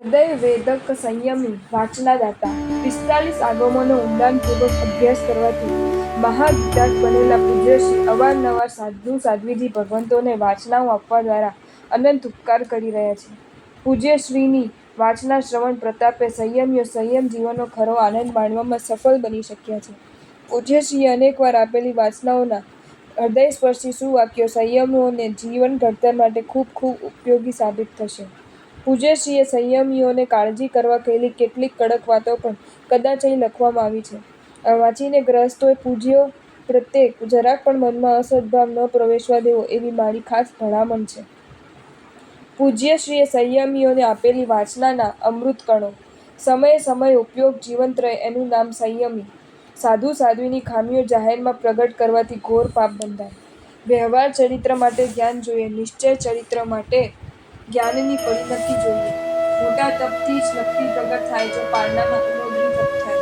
હૃદયવેદક સંયમી વાચનાદાતા 45 આગમોનો ઊંડાણપૂર્વક અભ્યાસ કરવાથી મહાવિદ્વાન બનેલા પૂજ્યશ્રી અવારનવાર સાધુ સાધ્વીજી ભગવંતોને વાચનાઓ આપવા દ્વારા અનંત ઉપકાર કરી રહ્યા છે. પૂજ્યશ્રીની વાચના શ્રવણ પ્રતાપે સંયમીઓ સંયમ જીવનનો ખરો આનંદ માણવામાં સફળ બની શક્યા છે. પૂજ્યશ્રીએ અનેકવાર આપેલી વાચનાઓના હૃદયસ્પર્શી સુવાક્યો સંયમીઓને જીવન ઘડતર માટે ખૂબ ખૂબ ઉપયોગી સાબિત થશે. પૂજ્યશ્રીએ સંયમીઓને કાળજી કરવા કહેલી કેટલીક કડક વાતો પણ કદાચ અહીં લખવામાં આવી છે. આ વાંચીને ગ્રહસ્થોએ પૂજ્યો પ્રત્યે જરાક પણ મનમાં અસદ્ભાવ ન પ્રવેશવા દેવો એવી મારી ખાસ ભલામણ છે. પૂજ્યશ્રીએ સંયમીઓને આપેલી વાચનાના અમૃતકણો સમયે સમયે ઉપયોગ જીવંત રહે એનું નામ સંયમી. સાધુ સાધ્વીની ખામીઓ જાહેરમાં પ્રગટ કરવાથી ઘોર પાપ બંધાય. વ્યવહાર ચરિત્ર માટે જ્ઞાન જોઈએ, નિશ્ચય ચરિત્ર માટે જ્ઞાનની પરિણતિ જોઈએ. મોટા તપથી જ લક્ષ્મી પ્રગટ થાય જો પારણામાં ઉમોદની તપ થાય.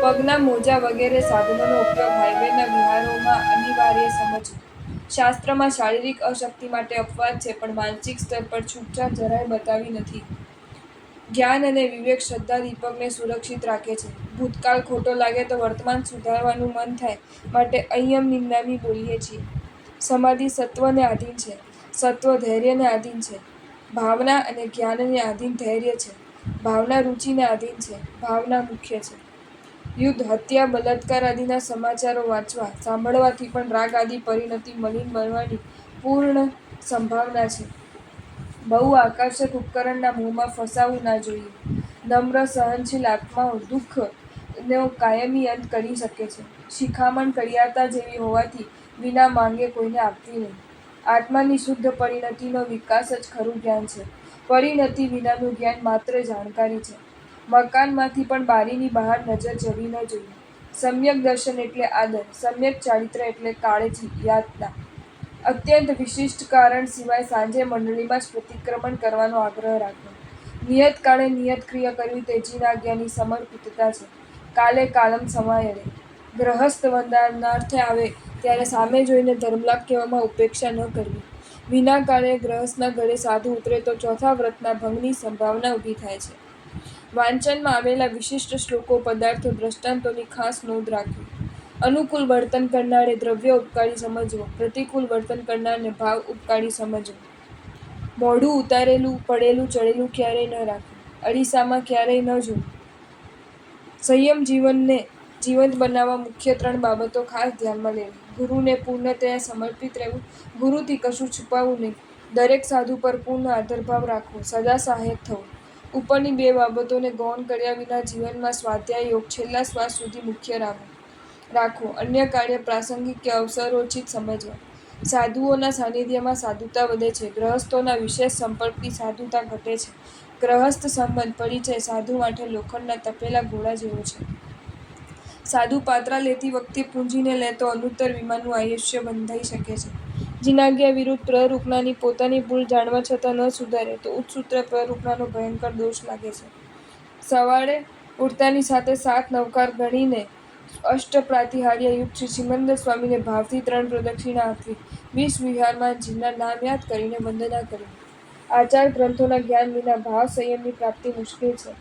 પગના મોજા વગેરે સાધનોનો ઉપયોગ હાઈવેના વિહારોમાં અનિવાર્ય સમજવો. શાસ્ત્રમાં શારીરિક અશક્તિ માટે અપવાદ છે પણ માનસિક સ્તર પર છૂટછાટ જરાય બતાવી નથી. જ્ઞાન અને વિવેક શ્રદ્ધા દીપકને સુરક્ષિત રાખે છે. ભૂતકાળ ખોટો લાગે તો વર્તમાન સુધારવાનું મન થાય માટે અંયમ નિંદાની બોલીએ છીએ. સમાધિ સત્વને આધીન છે, સત્વ ધૈર્યને આધીન છે. ભાવના અને જ્ઞાનને આધીન ધૈર્ય છે. ભાવના રુચિને આધીન છે, ભાવના મુખ્ય છે. યુદ્ધ, હત્યા, બલાત્કાર આદિના સમાચારો વાંચવા, સાંભળવાથી પણ રાગ આદિ પરિણતિ મલિન બનવાની પૂર્ણ સંભાવના છે. બહુ આકર્ષક ઉપકરણના મોહમાં ફસાવું ના જોઈએ. નમ્ર સહનશીલ આત્માઓ દુઃખનો કાયમી અંત કરી શકે છે. શિખામણ કડિયાતા જેવી હોવાથી વિના માંગે કોઈને આપવી નહીં. આત્માની શુદ્ધ પરિણતિનો વિકાસ જ ખરું જ્ઞાન છે. પરિણતિ વિનાનું જ્ઞાન માત્ર જાણકારી છે. મકાનમાંથી પણ બારીની બહાર નજર જવી ન જોઈએ. સમ્યક દર્શન એટલે આદર, સમ્યક ચારિત્ર એટલે કાળજી, યાતના. અત્યંત વિશિષ્ટ કારણ સિવાય સાંજે મંડળીમાં જ પ્રતિક્રમણ કરવાનો આગ્રહ રાખવો. નિયત કાળે નિયત ક્રિયા કરવી તેજીના આજ્ઞાની સમર્પિતતા છે. કાલે કાલમ સમાયરે. ગ્રહસ્થ વંદનાર્થે આવે ત્યારે સામે જોઈને ધર્મલાભ કહેવામાં ઉપેક્ષા ન કરવી. વિના કાળે ગ્રહસ્થના ઘરે સાધુ ઉતરે તો ચોથા વ્રતના ભંગની સંભાવના ઊભી થાય છે. વાંચનમાં આવેલા વિશિષ્ટ શ્લોકો, પદાર્થો, દ્રષ્ટાંતોની ખાસ નોંધ રાખવી. અનુકૂળ વર્તન કરનારે દ્રવ્ય ઉપકારી સમજવો, પ્રતિકૂળ વર્તન કરનારને ભાવ ઉપકારી સમજવો. મોઢું ઉતારેલું, પડેલું, ચડેલું ક્યારેય ન રાખવું. અરીસામાં ક્યારેય ન જોવું. સંયમ જીવનને જીવંત બનાવવા મુખ્ય 3 બાબતો ખાસ ધ્યાનમાં લેવી. ગુરુને પૂર્ણતયા સમર્પિત રહેવું, ગુરુથી કશું છુપાવવું નહીં, દરેક સાધુ પર પૂર્ણ આદરભાવ રાખવો, સદા સહાયક થવું. ઉપરની 2 બાબતોને ગૌણ કર્યા વિના જીવનમાં સ્વાધ્યાય યોગ છેલ્લા શ્વાસ સુધી મુખ્ય રાખવો. અન્ય કાર્ય પ્રાસંગિક કે અવસરોચિત સમજવા. સાધુઓના સાનિધ્યમાં સાધુતા વધે છે. ગ્રહસ્થોના વિશેષ સંપર્કથી સાધુતા ઘટે છે. ગ્રહસ્થ સંબંધ, પરિચય સાધુ માટે લોખંડના તપેલા ઘોડા જેવો છે. સાધુ પાત્રા લેતી વખતે પૂંજીને લે તો અનુત્તર વિમાનનું આયુષ્ય બંધાઈ શકે છે. જીનાજ્ઞા વિરુદ્ધ પ્રરૂપણાની પોતાની ભૂલ જાણવા છતાં ન સુધારે તો ઉચ્ચસૂત્ર પ્રરૂપણાનો ભયંકર દોષ લાગે છે. સવારે ઉઠતાની સાથે 7 નવકાર ગણીને અષ્ટપ્રાતિહાર્ય યુક્ત શ્રી સિમંદર સ્વામીને ભાવથી 3 પ્રદક્ષિણા આપવી. 20 વિહારમાં જીના નામ યાદ કરીને વંદના કરવી. આચાર ગ્રંથોના જ્ઞાન વિના ભાવ સંયમની પ્રાપ્તિ મુશ્કેલ છે.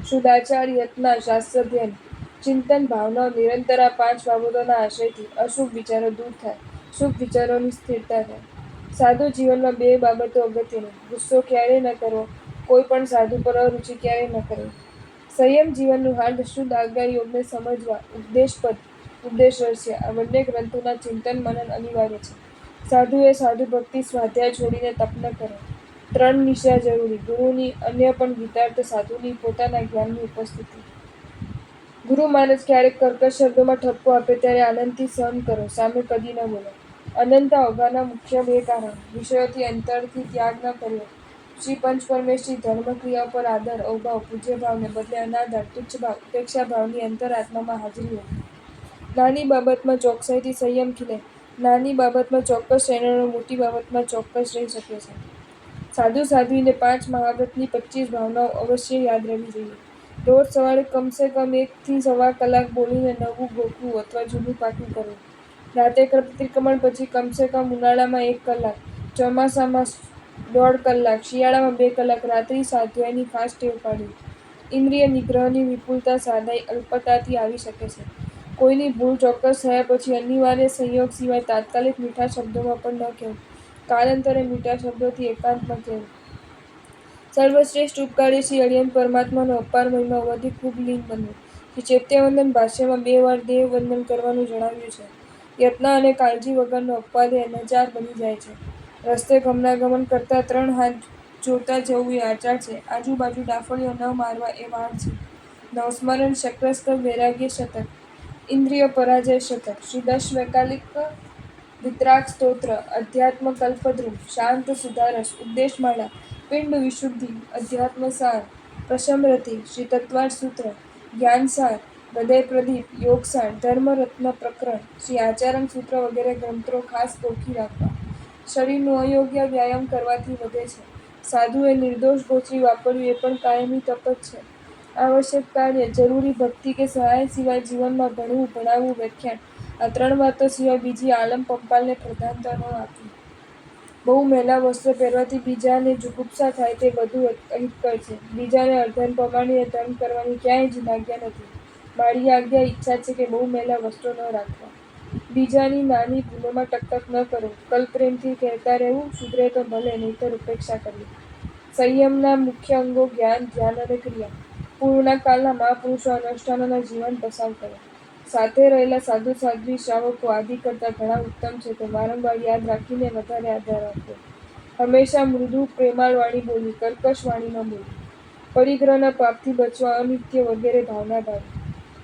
શુદ્ધાચાર, યત્ના, શાસ્ત્રાધ્યયન, ચિંતન, ભાવનાઓ નિરંતર આ 5 બાબતોના આશ્રયથી અશુભ વિચારો દૂર થાય, શુભ વિચારોની સ્થિરતા થાય. સાધુ જીવનમાં 2 બાબતો અગત્યની. ગુસ્સો ક્યારેય ન કરવો, કોઈ પણ સાધુ પર અરુચિ ક્યારેય ન કરવી. સંયમ જીવનનું હાર્દ શુદ્ધ આજ્ઞા યોગને સમજવા ઉપદેશપદ, ઉપદેશરહસ્ય આ બંને ગ્રંથોના ચિંતન મનન અનિવાર્ય છે. સાધુએ સાધુ ભક્તિ સ્વાધ્યાય છોડીને તપ ન કરો. 3 નિશ્ચા જરૂરી. ગુરુની, અન્ય પણ ગીતાર્થ, સાધુની, પોતાના જ્ઞાનની ઉપસ્થિતિ. ગુરુ મહારાજ ક્યારેક કર્કશ શબ્દોમાં ઠપકો આપે ત્યારે આનંદથી સહન કરો, સામે કદી ન બોલો. અનંત ઓઘાના મુખ્ય 2 કારણ. વિષયોથી અંતરથી ત્યાગ ન કર્યો. શ્રી પંચપરમેશ્વરી ધર્મ ક્રિયાઓ પર આદર, અવભાવ, પૂજ્યભાવને બદલે અનાદર, તુચ્છભાવ, ઉપેક્ષાભાવની અંતરાત્મામાં હાજરી હોવી. નાની બાબતમાં ચોકસાઈથી સંયમ ખીલે. નાની બાબતમાં ચોક્કસ રહેનારો મોટી બાબતમાં ચોક્કસ રહી શકે છે. સાધુ સાધ્વીને 5 મહાવ્રતની 25 ભાવનાઓ અવશ્ય યાદ રહેવી જોઈએ. રોજ સવારે કમસે કમ 1 થી સવા કલાક બોલીને નવું ગોખવું અથવા જૂનું પાકું કરવું. રાતે પ્રતિક્રમણ પછી કમસે કમ ઉનાળામાં 1 કલાક, ચોમાસામાં 1.5 કલાક, શિયાળામાં 2 કલાક રાત્રિ સ્વાધ્યાયની ખાસ ટેવ પાડવી. ઇન્દ્રિય નિગ્રહની વિપુલતા સાદાઈ અલ્પતાથી આવી શકે છે. કોઈની ભૂલ ચોક્કસ થયા પછી અનિવાર્ય સંયોગ સિવાય તાત્કાલિક મીઠા શબ્દોમાં પણ ન કહેવું. કાલાંતરે મીઠા શબ્દોથી એકાંતમાં કહેવું. સર્વશ્રેષ્ઠ ઉપકારી શ્રી અડિયન પરમાત્માનો અપાર મહિમા હોવાથી ખૂબ લીન બનવું. શ્રી ચૈત્યવંદન ભાષ્યમાં 2 વાર દેહ વંદન કરવાનું જણાવ્યું છે. યત્ન અને કાળજી વગરનો અપવાદ એ અનાચાર બની જાય છે. રસ્તે ગમનાગમન કરતા 3 હાથ જોતા જવું એ આચાર છે. આજુબાજુ ડાફડીઓ ન મારવા એ વાણ છે. નવસ્મરણ ચક્રસ્થ વૈરાગ્ય શતક, ઇન્દ્રિય પરાજય શતક, શ્રી દશવૈકાલિક વિતરાગ સ્તોત્ર, અધ્યાત્મ કલ્પદ્રુમ, શાંત સુધારસ, ઉપદેશમાળા, પિંડ વિશુદ્ધિ, અધ્યાત્મ સાર, પ્રશમરતિ, શ્રી તત્વાર્થ સૂત્ર, જ્ઞાનસાર, હૃદય પ્રદીપ, યોગસાર, ધર્મરત્ન પ્રકરણ, શ્રી આચાર્ય સૂત્ર વગેરે ગ્રંથો ખાસ ગોખી રાખવા. શરીરનું અયોગ્ય વ્યાયામ કરવાથી વધે છે. સાધુએ નિર્દોષ ગોચરી વાપરવી એ પણ કાયમી તપ જ છે. આવશ્યક કાર્ય, જરૂરી ભક્તિ કે સહાય સિવાય જીવનમાં ભણવું, ભણાવવું, વ્યાખ્યાન આ 3 વાતો સિવાય બીજી આલમ પંપાલને પ્રધાનતા ન આપવી. બહુ મેલા વસ્ત્રો પહેરવાથી બીજાને જુગુપ્સા થાય તે બધું અહિતકર છે. બીજાને અધર્મ પમાડીને ધર્મ કરવાની ક્યાંય જ આજ્ઞા નથી. મારી આજ્ઞા ઈચ્છા છે કે બહુ મેલા વસ્ત્રો ન રાખવા. બીજાની નાની ભૂલોમાં ટકટક ન કરવું. કલ્પપ્રેમથી કહેતા રહેવું, સુધરે તો ભલે, નહીંતર ઉપેક્ષા કરવી. સંયમના મુખ્ય અંગો જ્ઞાન, ધ્યાન અને ક્રિયા. પૂર્વના કાળના મહાપુરુષો અનુષ્ઠાનના જીવન પસાર કર્યા. સાથે રહેલા સાધુ સાધ્વી શ્રાવકો આદિ કરતાં ઘણા ઉત્તમ છે તે વારંવાર યાદ રાખીને વધારે આધાર આપવો. હંમેશા મૃદુ પ્રેમાળ વાણી બોલવી, કર્કશ વાણી ન બોલવી. પરિગ્રહના પાપથી બચવા અનિત્ય વગેરે ભાવના ટાળવી.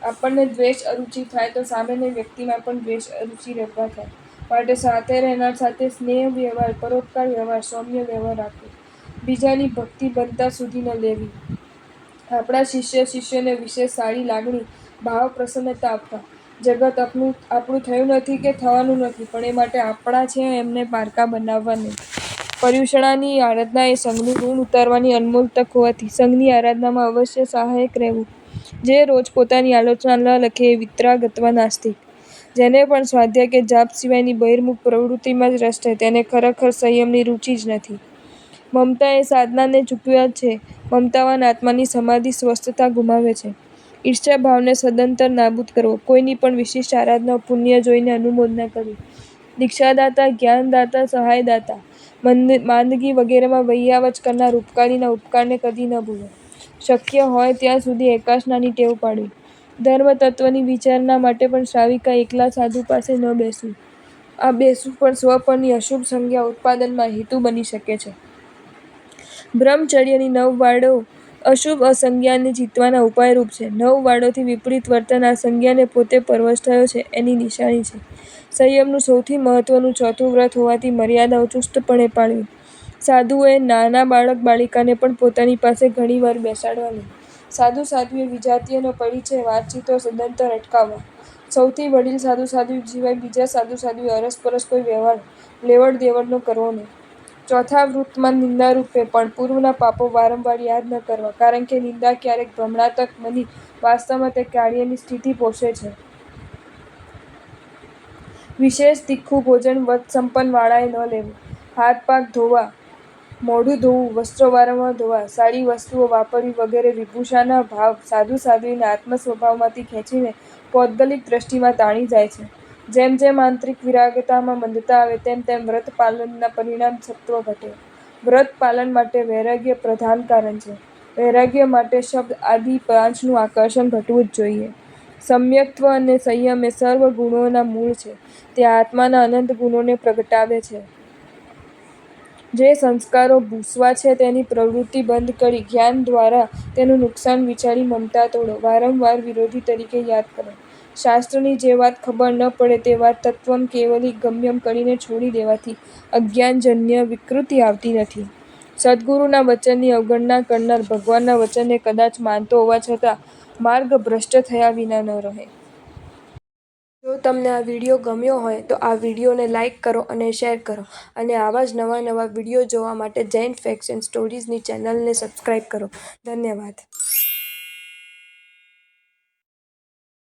આપણને દ્વેષ અરુચિ થાય તો સામેની વ્યક્તિમાં પણ દ્વેષ અરુચિ રહેવા થાય. માટે સાથે રહેનાર સાથે સ્નેહ વ્યવહાર, પરોપકાર વ્યવહાર, સૌમ્ય વ્યવહાર રાખવો. બીજાની ભક્તિ બનતા સુધી ન લેવી. આપણા શિષ્યને વિશેષ સારી લાગણી, ભાવ, પ્રસન્નતા આપવા. જગત આપણું થયું નથી કે થવાનું નથી, પણ એ માટે આપણા છે એમને પારકા બનાવવા નહીં. પર્યુષણાની આરાધના એ સંઘનું ઋણ ઉતારવાની અનમોલ તક હોવાથી સંઘની આરાધનામાં અવશ્ય સહાયક રહેવું. જે રોજ પોતાની આલોચના ન લખે એ વિતરાગ અથવા નાસ્તિક. જેને પણ સ્વાધ્યાય કે જાપ સિવાયની બહિર્મુખ પ્રવૃત્તિમાં જ રસ છે તેને ખરેખર સંયમની રુચિ જ નથી. મમતા એ સાધનાને ચૂકવ્યા છે. મમતાવાન આત્માની સમાધિ સ્વસ્થતા ગુમાવે છે. ઈર્ષ્યા ભાવને સદંતર નાબૂદ કરવો. કોઈની પણ વિશિષ્ટ આરાધના પુણ્ય જોઈને અનુમોદના કરવી. દીક્ષાદાતા, જ્ઞાનદાતા, સહાયદાતા, માંદગી વગેરેમાં વહિયાવચ કરનાર ઉપકારીના ઉપકારને કદી ન ભૂલો. શક્ય હોય ત્યાં સુધી એકાસનાની ટેવ પાડવી. ધર્મતત્ત્વની વિચારણા માટે પણ શ્રાવિકા એકલા સાધુ પાસે ન બેસવું. આ બેસવું પણ સ્વપરની અશુભ સંજ્ઞા ઉત્પાદનમાં હેતુ બની શકે છે. બ્રહ્મચર્યની 9 વાડો અશુભ સંજ્ઞાને જીતવાના ઉપાયરૂપ છે. 9 વાડોથી વિપરીત વર્તન આ સંજ્ઞાને પોતે પરવશ થયો છે એની નિશાની છે. સંયમનું સૌથી મહત્વનું ચોથું વ્રત હોવાથી મર્યાદાઓ ચુસ્તપણે પાળવી. સાધુએ નાના બાળક બાળિકાને પણ પોતાની પાસે ઘણી વાર બેસાડવા નહીં. સાધુ સાધ્વીએ વિજાતીયનો પરિચય, વાતચીતો સદંતર અટકાવવા. સૌથી વડીલ સાધુ સાધ્વી સિવાય બીજા સાધુ સાધ્વીએ અરસપરસ કોઈ વ્યવહાર, લેવડ દેવડનો કરવો નહીં. ચોથા વ્રતમાં નિંદારૂપે પણ પૂર્વના પાપો વારંવાર યાદ ન કરવા, કારણ કે નિંદા ક્યારેક ભ્રમણાત્મક બની વાસ્તવમાં તે કાર્યની સ્થિતિ પોષે છે. વિશેષ તીખું ભોજન વ્રતસંપન્ન વાળાએ ન લેવું. હાથ પાક ધોવા, મોઢું ધોવું, વસ્ત્રો વારંવાર ધોવા, સારી વસ્તુઓ વાપરવી વગેરે વિભૂષાના ભાવ સાધુ સાધ્વીને આત્મસ્વભાવમાંથી ખેંચીને પૌદ્ગલિક દ્રષ્ટિમાં તાણી જાય છે. જેમ જેમ આંતરિક વિરાગતામાં મંદતા આવે તેમ તેમ વ્રત પાલનના પરિણામ સત્વ ઘટે. વ્રત પાલન માટે વૈરાગ્ય પ્રધાન કારણ છે. વૈરાગ્ય માટે શબ્દ આદિ 5નું આકર્ષણ ઘટવું જ જોઈએ. સમ્યક્ત્વ અને સંયમ એ સર્વ ગુણોના મૂળ છે. તે આત્માના અનંત ગુણોને પ્રગટાવે છે. જે સંસ્કારો ભૂસવા છે તેની પ્રવૃત્તિ બંધ કરી જ્ઞાન દ્વારા તેનું નુકસાન વિચારી મમતા તોડો. વારંવાર વિરોધી તરીકે યાદ કરો. શાસ્ત્રની જે વાત ખબર ન પડે તે વાત તત્વમ કેવલી ગમ્યમ કરીને છોડી દેવાથી અજ્ઞાનજન્ય વિકૃતિ આવતી નથી. સદ્ગુરુના વચનની અવગણના કરનાર ભગવાનના વચનને કદાચ માનતો હોવા છતાં માર્ગ ભ્રષ્ટ થયા વિના ન રહે. જો તમને આ વિડીયો ગમ્યો હોય તો આ વિડીયોને લાઈક કરો અને શેર કરો અને આવા જ નવા વિડીયો જોવા માટે જૈન ફેક્ટ્સ એન્ડ સ્ટોરીઝની ચેનલને સબસ્ક્રાઈબ કરો. ધન્યવાદ.